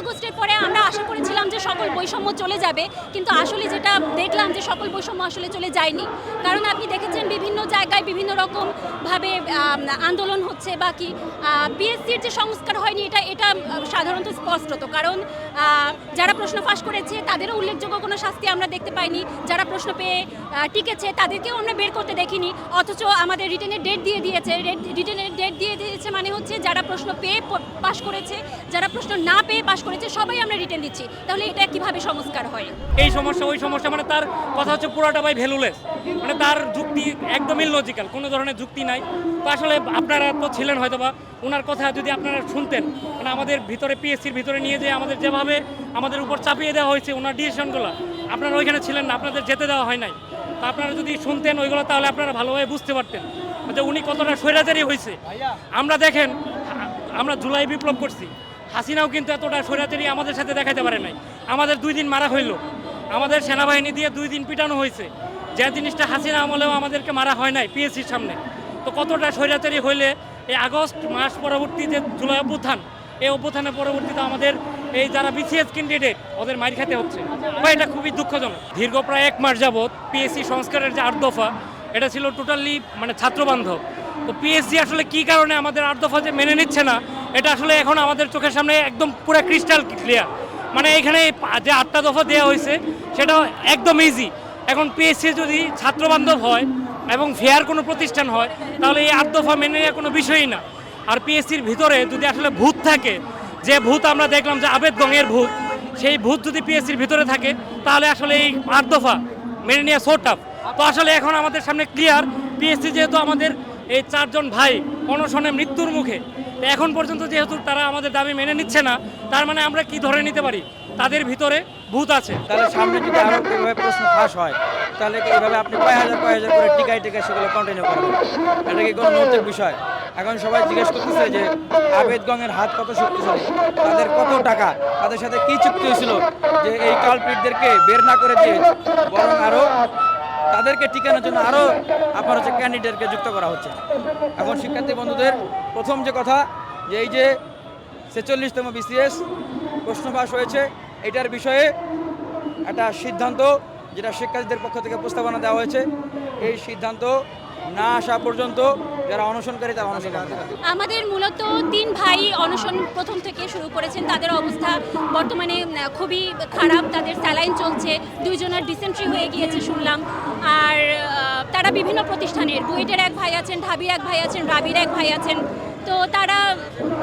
আগস্টের পরে আমরা আশা করেছিলাম যে সকল বৈষম্য চলে যাবে, কিন্তু আসলে যেটা দেখলাম যে সকল বৈষম্য আসলে চলে যায়নি। কারণ আপনি দেখেছেন বিভিন্ন জায়গায় বিভিন্ন রকমভাবে আন্দোলন হচ্ছে বা কি পিএসসির যে সংস্কার হয়নি এটা সাধারণত স্পষ্টত। কারণ যারা প্রশ্ন ফাঁস করেছে তাদেরও উল্লেখযোগ্য কোনো শাস্তি আমরা দেখতে পাইনি, যারা প্রশ্ন পেয়ে টিকেছে তাদেরকেও আমরা বের করতে দেখিনি। অথচ আমাদের রিটেনের ডেট দিয়ে দিয়েছে, রিটেনের ডেট দিয়ে দিয়েছে মানে হচ্ছে যারা প্রশ্ন পেয়ে পাশ করেছে, যারা প্রশ্ন না পেয়ে পাশ করেছে সবাই আমরা রিটেন দিচ্ছি। তাহলে এটা কিভাবে সংস্কার হয়? এই সমস্যা ওই সমস্যা, মানে তার কথা হচ্ছে পুরোটা ভাই ভ্যালুলেস, মানে তার যুক্তি একদমই লজিক্যাল, কোনো ধরনের যুক্তি নাই। তো আসলে আপনারা তো ছিলেন হয়তো বা, ওনার কথা যদি আপনারা শুনতেন, মানে আমাদের ভিতরে পিএসসির ভিতরে নিয়ে যে আমাদের যেভাবে আমাদের উপর চাপিয়ে দেওয়া হয়েছে ওনার ডিসিশনগুলো, আপনারা ওইখানে ছিলেন না, আপনাদের যেতে দেওয়া হয় নাই। তো আপনারা যদি শুনতেন ওইগুলো তাহলে আপনারা ভালোভাবে বুঝতে পারতেন যে উনি কতটা স্বৈরাচারী হয়েছে। আমরা দেখেন, আমরা জুলাই বিপ্লব করছি, হাসিনাও কিন্তু এতটা স্বৈরাচারী আমাদের সাথে দেখাতে পারে নাই। আমাদের 2 দিন মারা হইল, আমাদের সেনাবাহিনী দিয়ে 2 দিন পিটানো হয়েছে, যে জিনিসটা হাসিনা আমলেও আমাদেরকে মারা হয় নাই পিএসসির সামনে। তো কতটা স্বৈরাচারী হইলে এই আগস্ট মাস পরবর্তী যে জুলাই অভ্যুত্থান, এই অভ্যুত্থানের পরবর্তীতে আমাদের এই যারা বিসিএস ক্যান্ডিডেট ওদের মাইর খেতে হচ্ছে, বা এটা খুবই দুঃখজনক। দীর্ঘ প্রায় 1 মাস যাবৎ পিএসসি সংস্কারের যে 8 দফা, এটা ছিল টোটালি মানে ছাত্রবান্ধব। তো পিএসসি আসলে কি কারণে আমাদের 8 দফা যে মেনে নিচ্ছে না, এটা আসলে এখন আমাদের চোখের সামনে একদম পুরো ক্রিস্টাল ক্লিয়ার। মানে এখানে যে 8টা দফা দেওয়া হয়েছে সেটা একদম ইজি। এখন পিএসসি যদি ছাত্রবান্ধব হয় এবং ফেয়ার কোনো প্রতিষ্ঠান হয়, তাহলে এই 8 দফা মেনে নেওয়া কোনো বিষয়ই না। আর পিএসসির ভিতরে যদি আসলে ভূত থাকে, যে ভূত আমরা দেখলাম যে আবেদগঙের ভূত, সেই ভূত যদি পিএসসির ভিতরে থাকে, তাহলে আসলে এই 8 দফা মেনে নেওয়া সো টাফ। তো আসলে এখন আমাদের সামনে ক্লিয়ার, পিএসসি যেহেতু আমাদের এই 4 জন ভাই অনশনে মৃত্যুর মুখে, তো এখন পর্যন্ত যেহেতু তারা আমাদের দাবি মেনে নিচ্ছে না, তার মানে আমরা কি ধরে নিতে পারি তাদের ভিতরে ভূত আছে। তাহলে সামনে যদি আরও এইভাবে প্রশ্ন ফাঁস হয়, তাহলে কি এইভাবে আপনি কয় হাজার করে টিকায় সেগুলো কন্টিনিউ করবেন? এটা কি কোনো নৈতিক বিষয়? এখন সবাই জিজ্ঞেস করতেছে যে আবেদগঙের হাত কত শক্তিশালী, তাদের কত টাকা, তাদের সাথে কি চুক্তি হয়েছিল যে এই কালপ্রিটদেরকে বের না করে দিয়ে বরং আরও তাদেরকে টিকানোর জন্য আরও আপনার হচ্ছে ক্যান্ডিডেটকে যুক্ত করা হচ্ছে। এখন শিক্ষার্থী বন্ধুদের প্রথম যে কথা, যে এই যে 46তম বিসিএস প্রশ্ন ফাঁস হয়েছে, এটার বিষয়ে একটা সিদ্ধান্ত যেটা শিক্ষার্থীদের পক্ষ থেকে প্রস্তাবনা দেওয়া হয়েছে, এই সিদ্ধান্ত না আসা পর্যন্ত যারা অনশনকারী তারা অনশন করবে। আমাদের মূলত 3 ভাই অনশন প্রথম থেকে শুরু করেছেন। তাদের অবস্থা বর্তমানে খুবই খারাপ, তাদের স্যালাইন চলছে, 2 জনের ডিসেন্ট্রি হয়ে গিয়েছে শুনলাম। আর তারা বিভিন্ন প্রতিষ্ঠানের, বুয়েটের 1 ভাই আছেন, ঢাবির 1 ভাই আছেন, রাবির 1 ভাই আছেন। তো তারা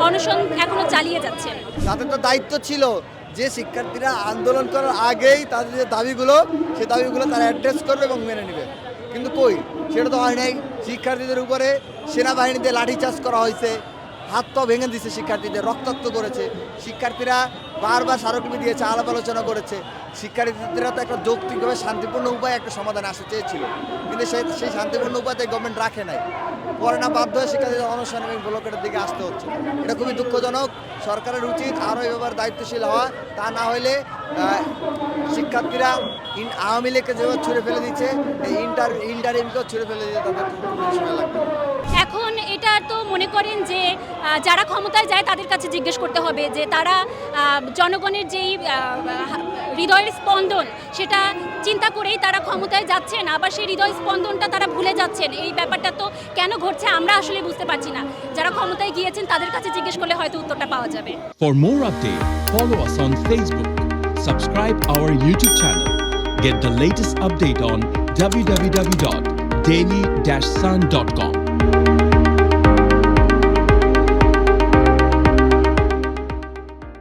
অনশন এখনো চালিয়ে যাচ্ছেন। তাদের তো দায়িত্ব ছিল যে শিক্ষার্থীরা আন্দোলন করার আগেই তাদের যে দাবিগুলো, সেই দাবিগুলো তারা অ্যাড্রেস করবে এবং মেনে নেবে, কিন্তু কই সেটা তো হয় নাই। শিক্ষার্থীদের উপরে সেনাবাহিনীতে লাঠিচার্জ করা হয়েছে, হাত পা ভেঙে দিয়েছে, শিক্ষার্থীদের রক্তাক্ত করেছে। শিক্ষার্থীরা বারবার স্মারকলিপি দিয়েছে, আলাপ আলোচনা করেছে। শিক্ষার্থীরা তো একটা যৌক্তিকভাবে শান্তিপূর্ণ উপায়ে একটা সমাধান আসতে চেয়েছিল, কিন্তু সেই শান্তিপূর্ণ উপায়তে গভর্নমেন্ট রাখে নাই। পরে না বাধ্য হয়ে শিক্ষার্থীদের অনশন এবং ব্লকেটের দিকে আসতে হচ্ছে। এটা খুবই দুঃখজনক। সরকারের উচিত আরও এই ব্যাপারে দায়িত্বশীল হওয়া, তা না হলে শিক্ষার্থীরা আওয়ামী লীগকে যেভাবে ছুঁড়ে ফেলে দিচ্ছে, এই ইন্টারিমকেও ছুঁড়ে ফেলে দিতে তাদের খুব সময় লাগবে। এখন এটা তো মনে করেন যে যারা ক্ষমতায় যায় তাদের কাছে জিজ্ঞেস করতে হবে যে তারা জনগণের যেই হৃদয়ের স্পন্দন, সেটা চিন্তা করেই তারা ক্ষমতায় যাচ্ছেন, আবার সেই হৃদয় স্পন্দনটা তারা ভুলে যাচ্ছেন। এই ব্যাপারটা তো কেন ঘটছে আমরা আসলে বুঝতে পারছি না। যারা ক্ষমতায় গিয়েছেন তাদের কাছে জিজ্ঞেস করলে হয়তো উত্তরটা পাওয়া যাবে। For more update, follow us on Facebook, subscribe our YouTube channel, get the latest update on www.daily-sun.com.